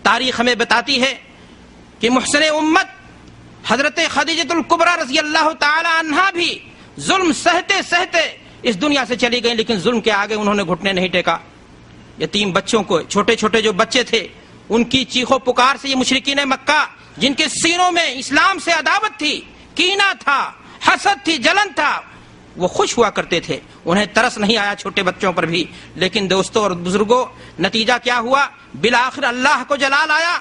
تاریخ ہمیں بتاتی ہے کہ محسن امت حضرت خدیجہ الکبریٰ رضی اللہ تعالی عنہا بھی ظلم سہتے سہتے اس دنیا سے چلی گئی، لیکن ظلم کے آگے انہوں نے گھٹنے نہیں ٹیکا۔ یتیم بچوں کو، چھوٹے چھوٹے جو بچے تھے، ان کی چیخو پکار سے یہ مشرکین مکہ جن کے سینوں میں اسلام سے عداوت تھی، کینہ تھا، حسد تھی، جلن تھا، وہ خوش ہوا کرتے تھے، انہیں ترس نہیں آیا چھوٹے بچوں پر بھی۔ لیکن دوستوں اور بزرگوں، نتیجہ کیا ہوا؟ بالآخر اللہ کو جلال آیا،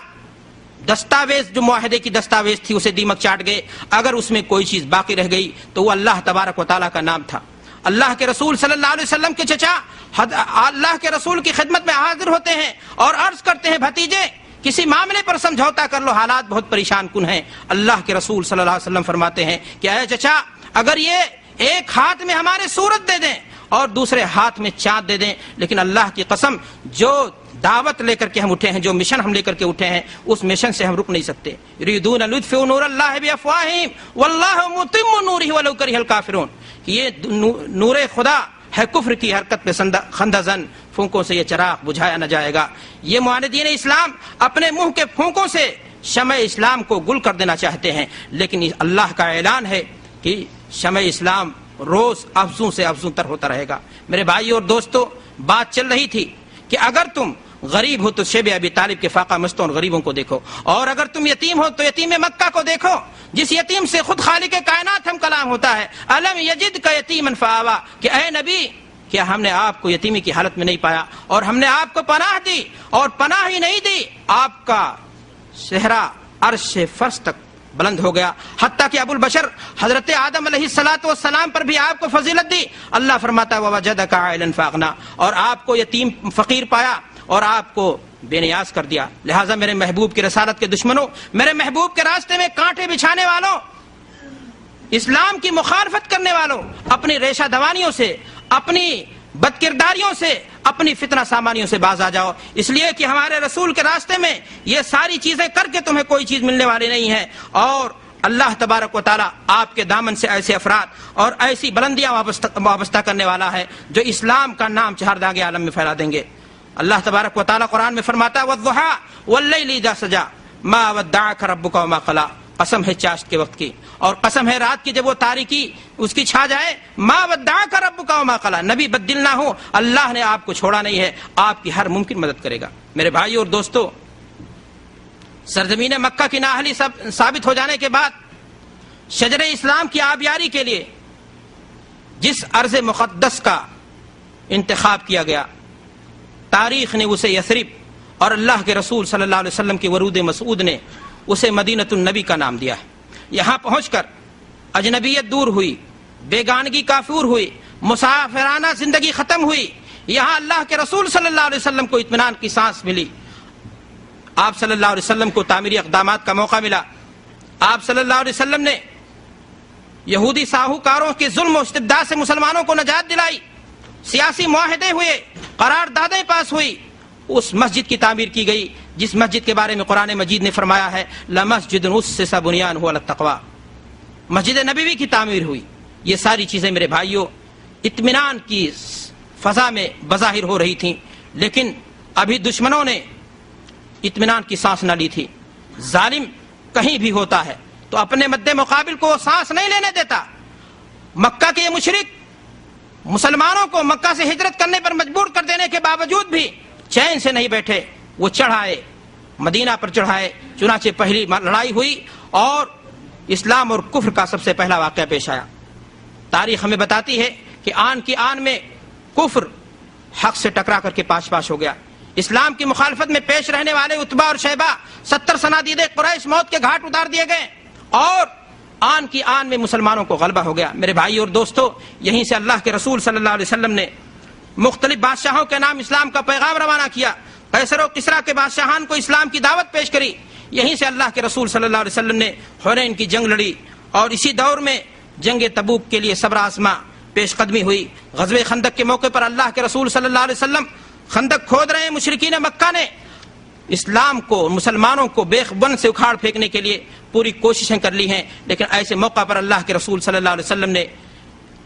دستاویز جو معاہدے کی دستاویز تھی اسے دیمک چاٹ گئے۔ اگر اس میں کوئی چیز باقی رہ گئی تو وہ اللہ تبارک و تعالیٰ کا نام تھا۔ اللہ کے رسول صلی اللہ علیہ وسلم کے چچا اللہ کے رسول کی خدمت میں حاضر ہوتے ہیں اور عرض کرتے ہیں، بھتیجے کسی معاملے پر سمجھوتا کر لو، حالات بہت پریشان کن ہیں۔ اللہ کے رسول صلی اللہ علیہ وسلم فرماتے ہیں کہ اے چچا، اگر یہ ایک ہاتھ میں ہمارے سورت دے دیں اور دوسرے ہاتھ میں چاند دے دیں، لیکن اللہ کی قسم جو دعوت لے کر کے ہم اٹھے ہیں، جو مشن ہم لے کر کے اٹھے ہیں، اس مشن سے ہم رک نہیں سکتے۔ یریدون لطفئ نور اللہ بافواہہم واللہ متم نورہ ولو کرہ الکافرون، یہ نور خدا ہے کفر کی حرکت پہ خندہ زن، پھونکوں سے یہ چراغ بجھایا نہ جائے گا۔ یہ معاندین اسلام اپنے منہ کے پھونکوں سے شمع اسلام کو گل کر دینا چاہتے ہیں، لیکن اللہ کا اعلان ہے کہ شمع اسلام روز افزوں سے افزوں تر ہوتا رہے گا۔ میرے بھائی اور دوستو، بات چل رہی تھی کہ اگر تم غریب ہو تو شیب ابی طالب کے فاقہ مستون غریبوں کو دیکھو، اور اگر تم یتیم ہو تو یتیم مکہ کو دیکھو، جس یتیم سے خود خالق کائنات ہم کلام ہوتا ہے، الم یجدک یتیما فآویٰ، کہ اے نبی کیا ہم نے آپ کو یتیمی کی حالت میں نہیں پایا اور ہم نے آپ کو پناہ دی، اور پناہ ہی نہیں دی، آپ کا صحرا عرش فرش تک بلند ہو گیا، حتیٰ کہ ابو البشر حضرت آدم علیہ السلام پر بھی آپ کو فضیلت دی۔ اللہ فرماتا ہے ووجدک عائلا فاغنیٰ، اور آپ کو یتیم فقیر پایا اور آپ کو بے نیاز کر دیا۔ لہٰذا میرے محبوب کی رسالت کے دشمنوں، میرے محبوب کے راستے میں کانٹے بچھانے والوں، اسلام کی مخالفت کرنے والوں، اپنی ریشہ دوانیوں سے، اپنی بد کرداریوں سے، اپنی فتنہ سامانیوں سے باز آ جاؤ، اس لیے کہ ہمارے رسول کے راستے میں یہ ساری چیزیں کر کے تمہیں کوئی چیز ملنے والی نہیں ہے، اور اللہ تبارک و تعالیٰ آپ کے دامن سے ایسے افراد اور ایسی بلندیاں وابستہ کرنے والا ہے جو اسلام کا نام چہار داغ عالم میں پھیلا دیں گے۔ اللہ تبارک و تعالیٰ قرآن میں فرماتا ہے والضحیٰ واللیل اذا سجا ما ودعک ربک وما قلی، قسم ہے چاشت کے وقت کی اور قسم ہے رات کی جب وہ تاریکی اس کی چھا جائے، ما ودعک ربک وما قلی، نبی بددل نہ ہو، اللہ نے آپ کو چھوڑا نہیں ہے، آپ کی ہر ممکن مدد کرے گا۔ میرے بھائیو اور دوستو، سرزمین مکہ کی نااہلی ثابت ہو جانے کے بعد شجر اسلام کی آبیاری کے لیے جس ارض مقدس کا انتخاب کیا گیا، تاریخ نے اسے یثرب اور اللہ کے رسول صلی اللہ علیہ وسلم کے ورود مسعود نے اسے مدینۃ النبی کا نام دیا ہے۔ یہاں پہنچ کر اجنبیت دور ہوئی، بیگانگی کافور ہوئی، مسافرانہ زندگی ختم ہوئی، یہاں اللہ کے رسول صلی اللہ علیہ وسلم کو اطمینان کی سانس ملی، آپ صلی اللہ علیہ وسلم کو تعمیری اقدامات کا موقع ملا، آپ صلی اللہ علیہ وسلم نے یہودی ساہوکاروں کے ظلم و استبداد سے مسلمانوں کو نجات دلائی، سیاسی معاہدے ہوئے، قراردادیں پاس ہوئی، اس مسجد کی تعمیر کی گئی جس مسجد کے بارے میں قرآن مجید نے فرمایا ہے لَمَسْجِدٌ أُسِّسَ بُنْيَانُهُ عَلَى التَّقْوَىٰ، مسجد نبوی کی تعمیر ہوئی۔ یہ ساری چیزیں میرے بھائیوں اطمینان کی فضا میں بظاہر ہو رہی تھیں، لیکن ابھی دشمنوں نے اطمینان کی سانس نہ لی تھی۔ ظالم کہیں بھی ہوتا ہے تو اپنے مد مقابل کو سانس نہیں لینے دیتا۔ مکہ کے یہ مشرک مسلمانوں کو مکہ سے ہجرت کرنے پر مجبور کر دینے کے باوجود بھی چین سے نہیں بیٹھے، وہ چڑھائے، مدینہ پر چڑھائے، چنانچہ پہلی لڑائی ہوئی اور اسلام اور کفر کا سب سے پہلا واقعہ پیش آیا۔ تاریخ ہمیں بتاتی ہے کہ آن کی آن میں کفر حق سے ٹکرا کر کے پاش پاش ہو گیا۔ اسلام کی مخالفت میں پیش رہنے والے عتبہ اور شیبہ 70 صنادید قریش موت کے گھاٹ اتار دیے گئے اور آن کی آن میں مسلمانوں کو غلبہ ہو گیا۔ میرے بھائی اور دوستو، یہیں سے اللہ کے رسول صلی اللہ علیہ وسلم نے مختلف بادشاہوں کے نام اسلام کا پیغام روانہ کیا، قیصر و کسریٰ کے بادشاہان کو اسلام کی دعوت پیش کری۔ یہیں سے اللہ کے رسول صلی اللہ علیہ وسلم نے حنین کی جنگ لڑی اور اسی دور میں جنگ تبوک کے لیے صبر آزما پیش قدمی ہوئی۔ غزوہ خندق کے موقع پر اللہ کے رسول صلی اللہ علیہ وسلم خندق کھود رہے ہیں، مشرکین مکہ نے اسلام کو، مسلمانوں کو بیخ بن سے اکھاڑ پھینکنے کے لیے پوری کوششیں کر لی ہیں، لیکن ایسے موقع پر اللہ کے رسول صلی اللہ علیہ وسلم نے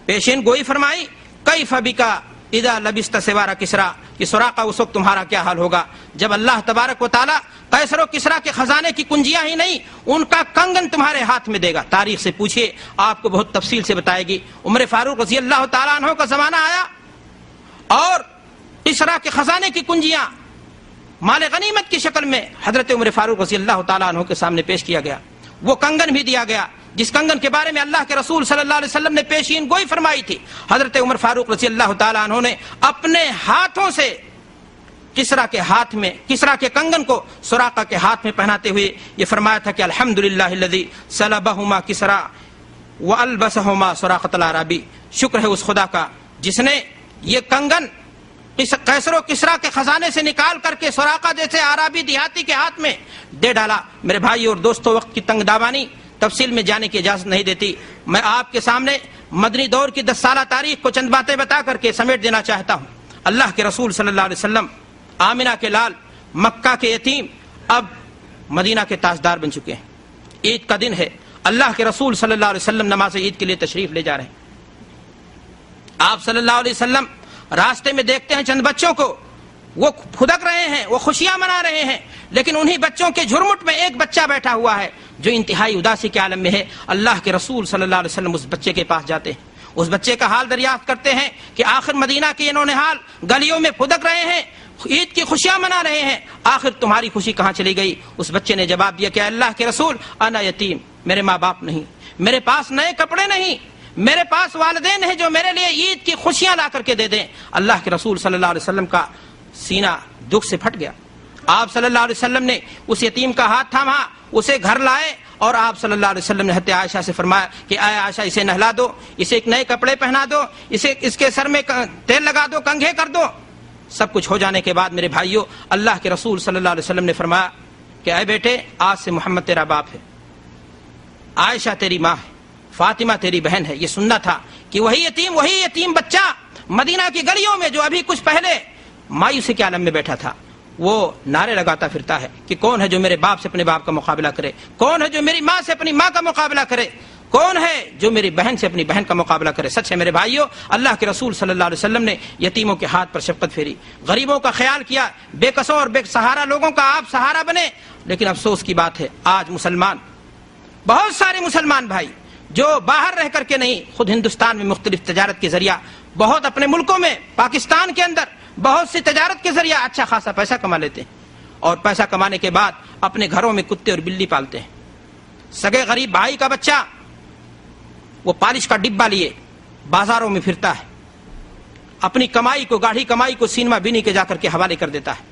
پیشین گوئی فرمائی، کیف بک اذا لبست سوار کسریٰ، کہ سراقہ اس وقت تمہارا کیا حال ہوگا جب اللہ تبارک و تعالیٰ قیصر و کسریٰ کے خزانے کی کنجیاں ہی نہیں ان کا کنگن تمہارے ہاتھ میں دے گا. تاریخ سے پوچھیے, آپ کو بہت تفصیل سے بتائے گی. عمر فاروق رضی اللہ تعالیٰ عنہ کا زمانہ آیا اور کسریٰ کے خزانے کی کنجیاں مال غنیمت کی شکل میں حضرت عمر فاروق رضی اللہ تعالیٰ عنہ کے سامنے پیش کیا گیا. وہ کنگن بھی دیا گیا جس کنگن کے بارے میں اللہ کے رسول صلی اللہ علیہ وسلم نے پیشین گوئی فرمائی تھی. حضرت عمر فاروق رضی اللہ تعالیٰ عنہ نے اپنے ہاتھوں سے کسریٰ کے ہاتھ میں, کسریٰ کے کنگن کو سراقہ کے ہاتھ میں پہناتے ہوئے یہ فرمایا تھا کہ الحمدللہ الذی سلبہما کسریٰ والبسہما سراقۃ العربی. شکر ہے اس خدا کا جس نے یہ کنگن قیصر و کسریٰ کے خزانے سے نکال کر کے سراقہ جیسے عربی دیہاتی کے ہاتھ میں دے ڈالا. میرے بھائی اور دوستوں, وقت کی تنگ دامانی تفصیل میں جانے کی اجازت نہیں دیتی. میں آپ کے سامنے مدنی دور کی 10 سالہ تاریخ کو چند باتیں بتا کر کے سمیٹ دینا چاہتا ہوں. اللہ کے رسول صلی اللہ علیہ وسلم آمنہ کے لال, مکہ کے یتیم, اب مدینہ کے تاجدار بن چکے ہیں. عید کا دن ہے, اللہ کے رسول صلی اللہ علیہ وسلم نماز عید کے لیے تشریف لے جا رہے ہیں. آپ صلی اللہ علیہ وسلم راستے میں دیکھتے ہیں چند بچوں کو, وہ پھدک رہے ہیں, وہ خوشیاں منا رہے ہیں, لیکن انہی بچوں کے جھرمٹ میں ایک بچہ بیٹھا ہوا ہے جو انتہائی اداسی کے عالم میں ہے. اللہ کے رسول صلی اللہ علیہ وسلم اس بچے کے پاس جاتے ہیں, اس بچے کا حال دریافت کرتے ہیں کہ آخر مدینہ کے انہوں نے حال گلیوں میں پھدک رہے ہیں, عید کی خوشیاں منا رہے ہیں, آخر تمہاری خوشی کہاں چلی گئی؟ اس بچے نے جواب دیا کہ اللہ کے رسول انا یتیم, میرے ماں باپ نہیں, میرے پاس نئے کپڑے نہیں, میرے پاس والدین ہیں جو میرے لیے عید کی خوشیاں لا کر کے دے دیں. اللہ کے رسول صلی اللہ علیہ وسلم کا سینہ دکھ سے پھٹ گیا. آپ صلی اللہ علیہ وسلم نے اس یتیم کا ہاتھ تھاما, اسے گھر لائے اور آپ صلی اللہ علیہ وسلم نے حضرت عائشہ سے فرمایا کہ اے عائشہ اسے نہلا دو, اسے ایک نئے کپڑے پہنا دو, اسے اس کے سر میں تیل لگا دو, کنگھے کر دو. سب کچھ ہو جانے کے بعد میرے بھائیوں, اللہ کے رسول صلی اللہ علیہ وسلم نے فرمایا کہ اے بیٹے, آج سے محمد تیرا باپ ہے, عائشہ تیری ماں ہے, فاطمہ تیری بہن ہے. یہ سننا تھا کہ وہی یتیم بچہ مدینہ کی گلیوں میں جو ابھی کچھ پہلے مایوسی کے عالم میں بیٹھا تھا, وہ نعرے لگاتا پھرتا ہے کہ کون ہے جو میرے باپ سے اپنے باپ کا مقابلہ کرے, کون ہے جو میری ماں سے اپنی ماں کا مقابلہ کرے, کون ہے جو میری بہن سے اپنی بہن کا مقابلہ کرے. سچ ہے میرے بھائیوں, اللہ کے رسول صلی اللہ علیہ وسلم نے یتیموں کے ہاتھ پر شفقت پھیری, غریبوں کا خیال کیا, بے کسوں اور بے سہارا لوگوں کا آپ سہارا بنے. لیکن افسوس کی بات ہے آج مسلمان, بہت سارے مسلمان بھائی جو باہر رہ کر کے نہیں, خود ہندوستان میں مختلف تجارت کے ذریعہ, بہت اپنے ملکوں میں پاکستان کے اندر بہت سی تجارت کے ذریعہ اچھا خاصا پیسہ کما لیتے ہیں, اور پیسہ کمانے کے بعد اپنے گھروں میں کتے اور بلی پالتے ہیں. سگے غریب بھائی کا بچہ وہ پالش کا ڈبہ لیے بازاروں میں پھرتا ہے, اپنی کمائی کو, گاڑھی کمائی کو سینما بینی کے جا کر کے حوالے کر دیتا ہے.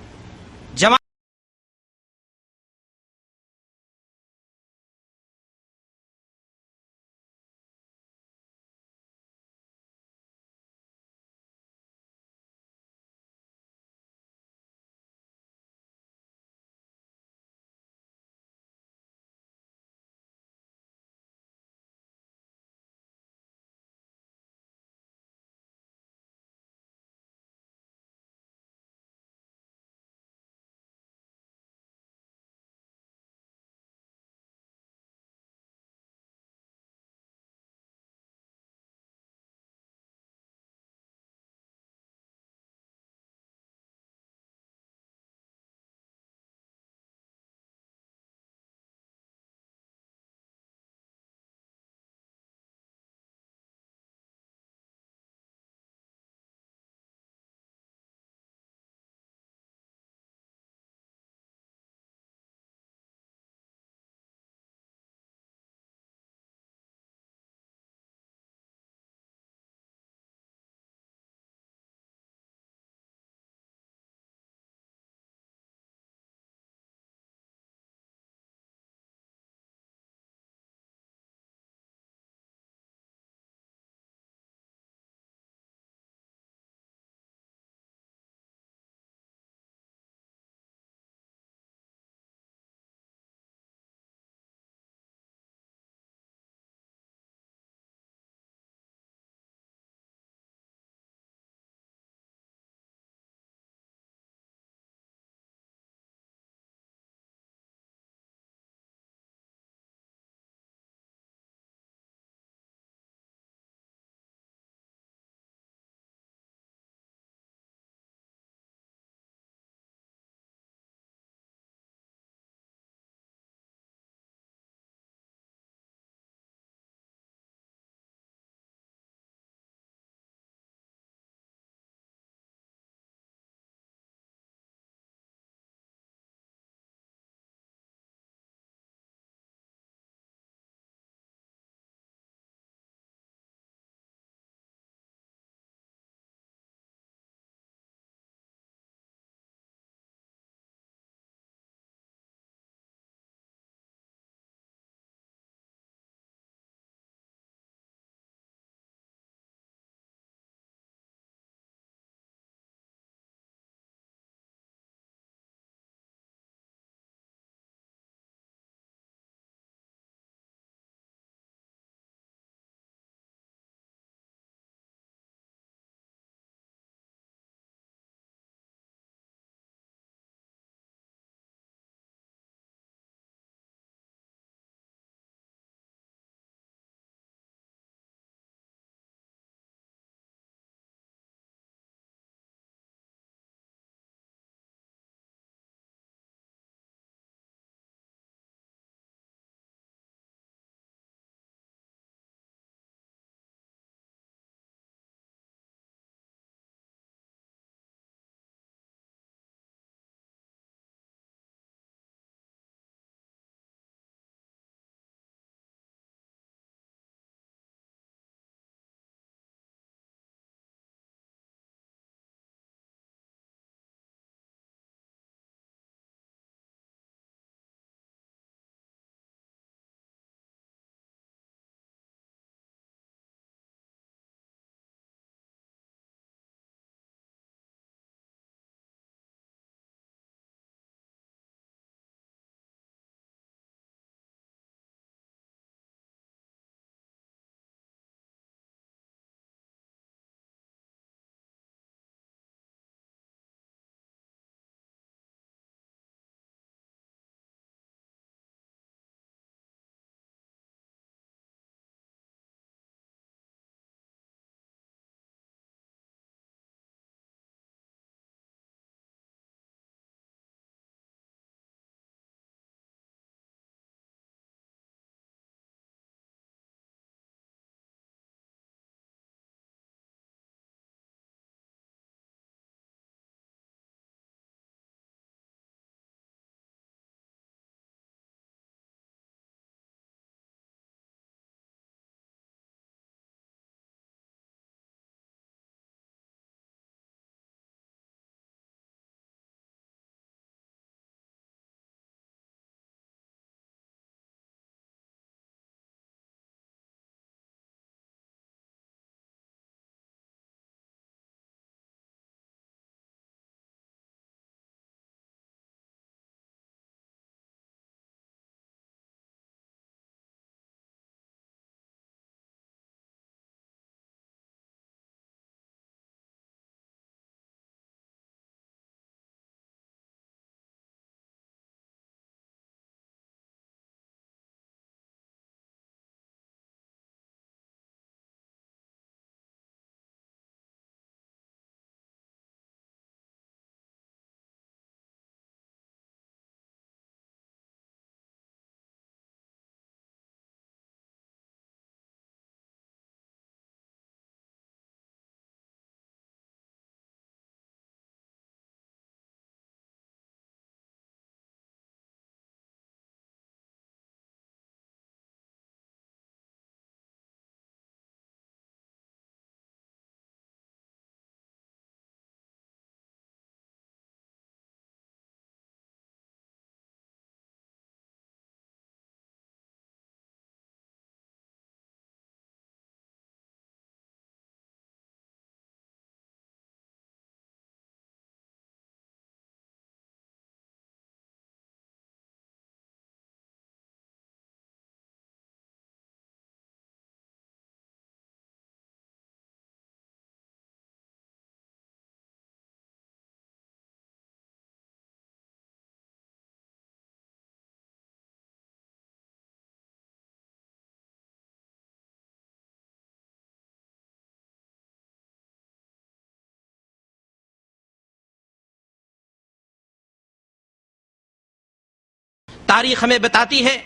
تاریخ ہمیں بتاتی ہے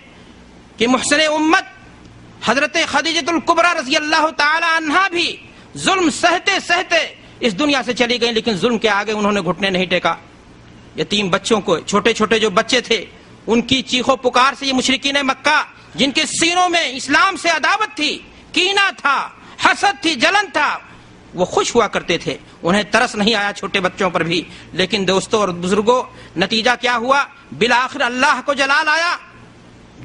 کہ محسن امت حضرت خدیجۃ الکبریٰ رضی اللہ تعالی عنہا بھی ظلم سہتے سہتے اس دنیا سے چلی گئی، لیکن ظلم کے آگے انہوں نے گھٹنے نہیں ٹیکا۔ یتیم بچوں کو، چھوٹے چھوٹے جو بچے تھے، ان کی چیخو پکار سے یہ مشرکین مکہ جن کے سینوں میں اسلام سے عداوت تھی، کینہ تھا، حسد تھی، جلن تھا، وہ خوش ہوا کرتے تھے، انہیں ترس نہیں آیا چھوٹے بچوں پر بھی۔ لیکن دوستوں اور بزرگوں، نتیجہ کیا ہوا؟ بالآخر اللہ کو جلال آیا،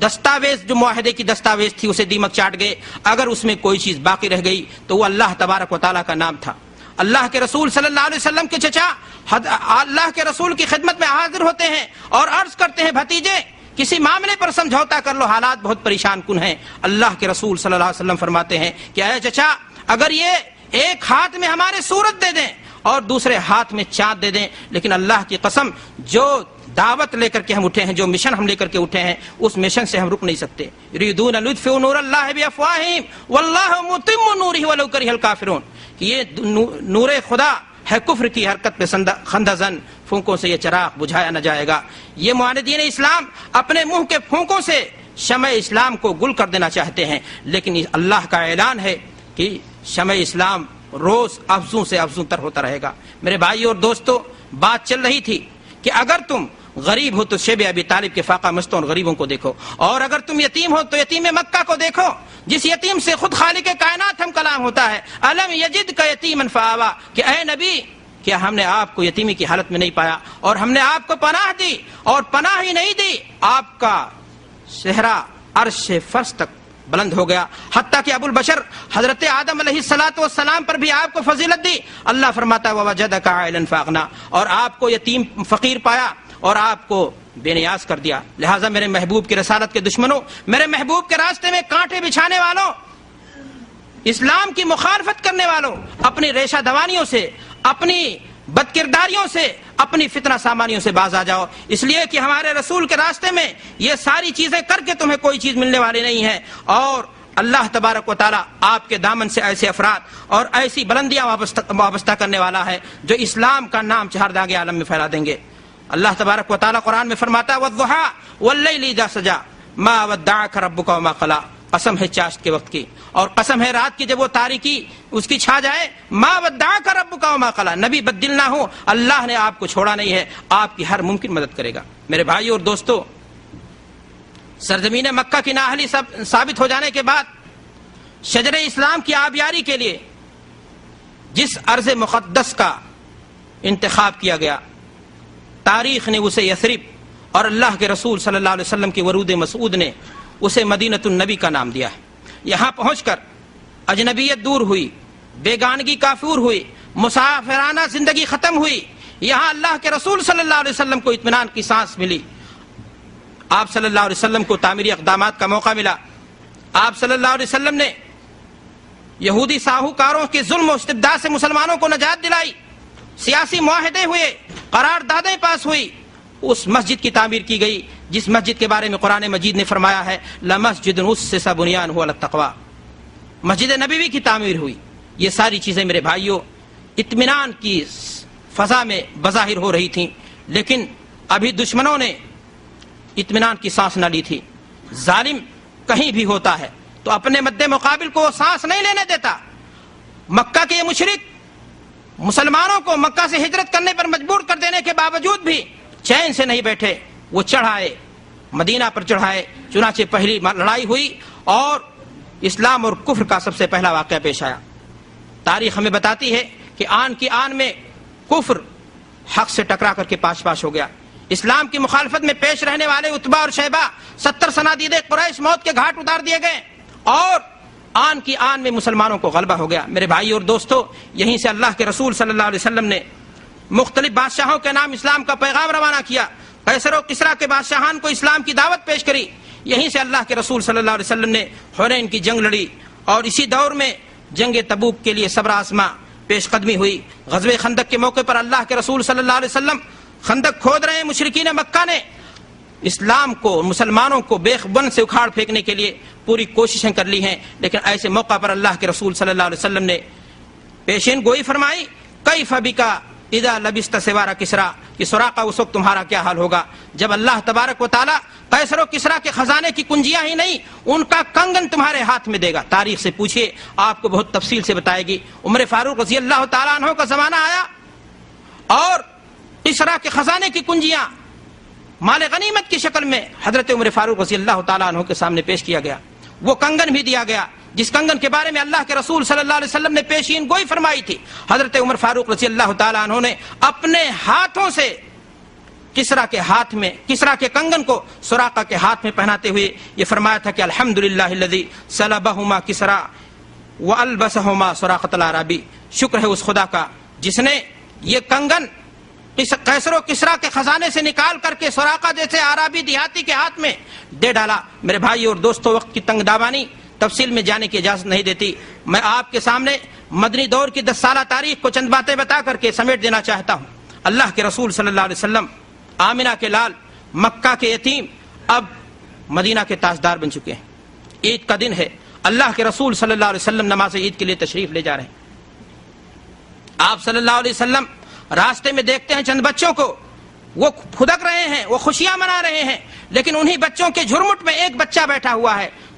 دستاویز جو معاہدے کی دستاویز تھی اسے دیمک چاٹ گئے۔ اگر اس میں کوئی چیز باقی رہ گئی تو وہ اللہ تبارک و تعالیٰ کا نام تھا۔ اللہ کے رسول صلی اللہ علیہ وسلم کے چچا اللہ کے رسول کی خدمت میں حاضر ہوتے ہیں اور عرض کرتے ہیں، بھتیجے کسی معاملے پر سمجھوتا کر لو، حالات بہت پریشان کن ہیں۔ اللہ کے رسول صلی اللہ علیہ وسلم فرماتے ہیں کہ اے چچا، اگر یہ ایک ہاتھ میں ہمارے سورت دے دیں اور دوسرے ہاتھ میں چاند دے دیں، لیکن اللہ کی قسم جو دعوت لے کر کے ہم اٹھے ہیں، جو مشن ہم لے کر کے اٹھے ہیں، اس مشن سے ہم رک نہیں سکتے۔ یریدون لیطفئوا نور اللہ بافواہہم واللہ متم نورہ ولو کرہ الکافرون، کہ یہ نور خدا ہے کفر کی حرکت پہ خندہ زن، پھونکوں سے یہ چراغ بجھایا نہ جائے گا۔ یہ معاندین اسلام اپنے منہ کے پھونکوں سے شمع اسلام کو گل کر دینا چاہتے ہیں، لیکن اللہ کا اعلان ہے کہ شمع اسلام روز افزوں سے افزوں تر ہوتا رہے گا۔ میرے بھائی اور دوستو، بات چل رہی تھی کہ اگر تم غریب ہو تو شیب ابی طالب کے فاقہ مستوں اور غریبوں کو دیکھو، اور اگر تم یتیم ہو تو یتیم مکہ کو دیکھو، جس یتیم سے خود خالق کائنات ہم کلام ہوتا ہے، الم یجدک یتیما فآویٰ، کہ اے نبی کیا ہم نے آپ کو یتیمی کی حالت میں نہیں پایا اور ہم نے آپ کو پناہ دی، اور پناہ ہی نہیں دی، آپ کا صحرا عرش فرش تک بلند ہو گیا، حتیٰ کہ ابو البشر حضرت آدم علیہ السلام پر بھی آپ کو فضیلت دی۔ اللہ فرماتا ہے ووجدک عائلا فاغنی، اور آپ کو یتیم فقیر پایا اور آپ کو بے نیاز کر دیا۔ لہٰذا میرے محبوب کی رسالت کے دشمنوں، میرے محبوب کے راستے میں کانٹے بچھانے والوں، اسلام کی مخالفت کرنے والوں، اپنی ریشہ دوانیوں سے، اپنی بد کرداریوں سے، اپنی فتنہ سامانیوں سے باز آ جاؤ، اس لیے کہ ہمارے رسول کے راستے میں یہ ساری چیزیں کر کے تمہیں کوئی چیز ملنے والی نہیں ہے۔ اور اللہ تبارک و تعالیٰ آپ کے دامن سے ایسے افراد اور ایسی بلندیاں وابستہ کرنے والا ہے جو اسلام کا نام چہار داغ عالم میں پھیلا دیں گے۔ اللہ تبارک و تعالیٰ قرآن میں فرماتا ہے وَالضُّحَىٰ وَاللَّيْلِ إِذَا سَجَىٰ مَا وَدَّعَكَ رَبُّكَ وَمَا قَلَىٰ، قسم ہے چاشت کے وقت کی، اور قسم ہے رات کی جب وہ تاریکی اس کی چھا جائے، ما ودعک ربک وما قلی، نبی بدل نہ ہو، اللہ نے آپ کو چھوڑا نہیں ہے، آپ کی ہر ممکن مدد کرے گا۔ میرے بھائی اور دوستو، سرزمین مکہ کی نااہلی ثابت ہو جانے کے بعد شجر اسلام کی آبیاری کے لیے جس ارض مقدس کا انتخاب کیا گیا، تاریخ نے اسے یثرب اور اللہ کے رسول صلی اللہ علیہ وسلم کی ورود مسعود نے اسے مدینۃ النبی کا نام دیا ہے۔ یہاں پہنچ کر اجنبیت دور ہوئی، بیگانگی کافور ہوئی، مسافرانہ زندگی ختم ہوئی، یہاں اللہ کے رسول صلی اللہ علیہ وسلم کو اطمینان کی سانس ملی، آپ صلی اللہ علیہ وسلم کو تعمیری اقدامات کا موقع ملا، آپ صلی اللہ علیہ وسلم نے یہودی ساہوکاروں کے ظلم و استبداد سے مسلمانوں کو نجات دلائی، سیاسی معاہدے ہوئے، قراردادیں پاس ہوئی، اس مسجد کی تعمیر کی گئی جس مسجد کے بارے میں قرآن مجید نے فرمایا ہے لَمَسْجِدٌ أُسِّسَ بُنْيَانُهُ عَلَى التَّقْوَىٰ، مسجد نبوی کی تعمیر ہوئی۔ یہ ساری چیزیں میرے بھائیوں اطمینان کی فضا میں بظاہر ہو رہی تھیں، لیکن ابھی دشمنوں نے اطمینان کی سانس نہ لی تھی۔ ظالم کہیں بھی ہوتا ہے تو اپنے مد مقابل کو سانس نہیں لینے دیتا۔ مکہ کے یہ مشرک مسلمانوں کو مکہ سے ہجرت کرنے پر مجبور کر دینے کے باوجود بھی چین سے نہیں بیٹھے، وہ چڑھائے، مدینہ پر چڑھائے، چنانچہ پہلی لڑائی ہوئی اور اسلام اور کفر کا سب سے پہلا واقعہ پیش آیا۔ تاریخ ہمیں بتاتی ہے کہ آن کی آن میں کفر حق سے ٹکرا کر کے پاش پاش ہو گیا۔ اسلام کی مخالفت میں پیش رہنے والے عتبہ اور شیبہ 70 صنادید قریش موت کے گھاٹ اتار دیے گئے اور آن کی آن میں مسلمانوں کو غلبہ ہو گیا۔ میرے بھائی اور دوستو، یہیں سے اللہ کے رسول صلی اللہ علیہ وسلم نے مختلف بادشاہوں کے نام اسلام کا پیغام روانہ کیا، قیصر و کسریٰ کے بادشاہان کو اسلام کی دعوت پیش کری۔ یہیں سے اللہ کے رسول صلی اللہ علیہ وسلم نے حنین کی جنگ لڑی اور اسی دور میں جنگ تبوک کے لیے صبر آزما پیش قدمی ہوئی۔ غزوہ خندق کے موقع پر اللہ کے رسول صلی اللہ علیہ وسلم خندق کھود رہے ہیں، مشرکین مکہ نے اسلام کو، مسلمانوں کو بیخ بن سے اکھاڑ پھینکنے کے لیے پوری کوششیں کر لی ہیں، لیکن ایسے موقع پر اللہ کے رسول صلی اللہ علیہ وسلم نے پیشین گوئی فرمائی، کیف بک اذا لبست سوار کسرا کہ سراقہ اس وقت تمہارا کیا حال ہوگا جب اللہ تبارک و تعالی قیصر و کسرا کے خزانے کی کنجیاں ہی نہیں ان کا کنگن تمہارے ہاتھ میں دے گا. تاریخ سے پوچھیے آپ کو بہت تفصیل سے بتائے گی. عمر فاروق رضی اللہ تعالیٰ عنہ کا زمانہ آیا اور کسرا کے خزانے کی کنجیاں مال غنیمت کی شکل میں حضرت عمر فاروق رضی اللہ تعالیٰ عنہ کے سامنے پیش کیا گیا. وہ کنگن بھی دیا گیا جس کنگن کے بارے میں اللہ کے رسول صلی اللہ علیہ وسلم نے پیشین گوئی فرمائی تھی. حضرت عمر فاروق رضی اللہ تعالیٰ عنہ نے اپنے ہاتھوں سے کسرا کے کنگن کو سراقہ کے ہاتھ میں پہناتے ہوئے یہ فرمایا تھا کہ الحمدللہ الذی سلبہما کسرا والبسہما سراقۃ العربی. شکر ہے اس خدا کا جس نے یہ کنگن قیصر و کسرا کے خزانے سے نکال کر کے سراقہ جیسے عربی دیہاتی کے ہاتھ میں دے ڈالا. میرے بھائی اور دوستوں، وقت کی تنگ دامانی تفصیل میں جانے کی اجازت نہیں دیتی. میں آپ کے سامنے مدنی دور کی 10 سالہ تاریخ کو چند باتیں بتا کر کے سمیٹ دینا چاہتا ہوں. اللہ کے رسول صلی اللہ علیہ وسلم آمنہ کے لال، مکہ کے یتیم، اب مدینہ کے تاجدار بن چکے ہیں. عید کا دن ہے. اللہ کے رسول صلی اللہ علیہ وسلم نماز عید کے لیے تشریف لے جا رہے ہیں. آپ صلی اللہ علیہ وسلم راستے میں دیکھتے ہیں چند بچوں کو، وہ پھدک رہے ہیں، وہ خوشیاں منا رہے ہیں، لیکن انہی بچوں کے جھرمٹ میں ایک بچہ بیٹھا ہوا ہے